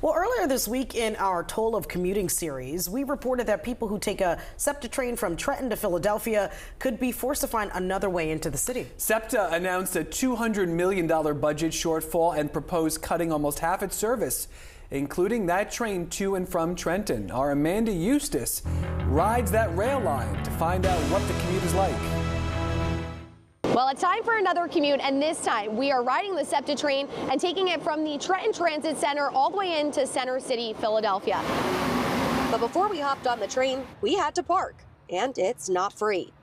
Well, earlier this week in our Toll of Commuting series, we reported that people who take a SEPTA train from Trenton to Philadelphia could be forced to find another way into the city. SEPTA announced a $200 million budget shortfall and proposed cutting almost half its service, including that train to and from Trenton. Our Amanda Eustice rides that rail line to find out what the commute is like. Well, it's time for another commute, and this time we are riding the SEPTA train and taking it from the Trenton Transit Center all the way into Center City, Philadelphia. But before we hopped on the train, we had to park, and it's not free.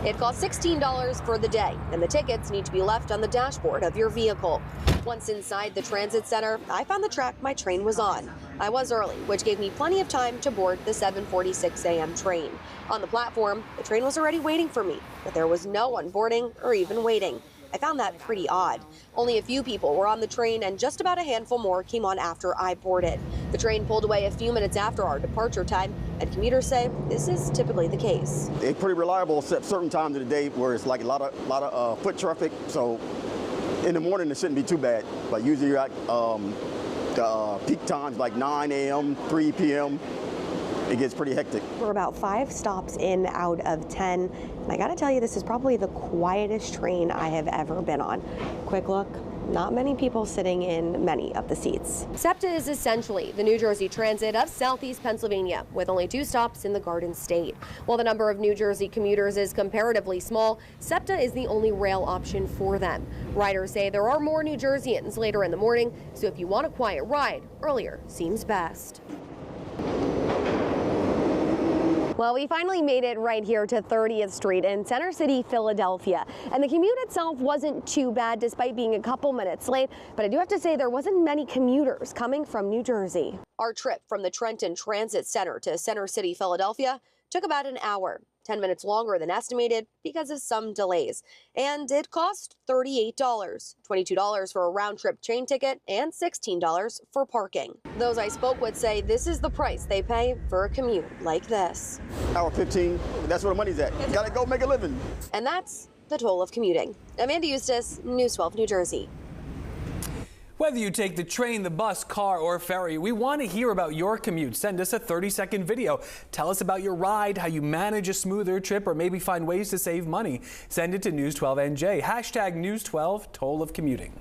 It costs $16 for the day, and the tickets need to be left on the dashboard of your vehicle. Once inside the transit center, I found the track my train was on. I was early, which gave me plenty of time to board the 7:46 a.m. train. On the platform, the train was already waiting for me, but there was no one boarding or even waiting. I found that pretty odd. Only a few people were on the train, and just about a handful more came on after I boarded. The train pulled away a few minutes after our departure time, and commuters say this is typically the case. It's pretty reliable except certain times of the day where it's like a lot of foot traffic, so in the morning it shouldn't be too bad, but usually you're at the peak times like 9 a.m., 3 p.m., it gets pretty hectic. We're about 5 stops in out of 10, and I gotta tell you, this is probably the quietest train I have ever been on. Quick look, not many people sitting in many of the seats. SEPTA is essentially the New Jersey Transit of Southeast Pennsylvania, with only 2 stops in the Garden State. While the number of New Jersey commuters is comparatively small, SEPTA is the only rail option for them. Riders say there are more New Jerseyans later in the morning, so if you want a quiet ride, earlier seems best. Well, we finally made it right here to 30th Street in Center City, Philadelphia. And the commute itself wasn't too bad despite being a couple minutes late, but I do have to say there wasn't many commuters coming from New Jersey. Our trip from the Trenton Transit Center to Center City, Philadelphia took about an hour, 10 minutes longer than estimated because of some delays. And it cost $38, $22 for a round-trip train ticket and $16 for parking. Those I spoke with say this is the price they pay for a commute like this. Hour 15, that's where the money's at. Gotta go make a living. And that's the toll of commuting. Amanda Eustice, News 12 New Jersey. Whether you take the train, the bus, car, or ferry, we want to hear about your commute. Send us a 30-second video. Tell us about your ride, how you manage a smoother trip, or maybe find ways to save money. Send it to News 12 NJ. #News 12 Toll of Commuting.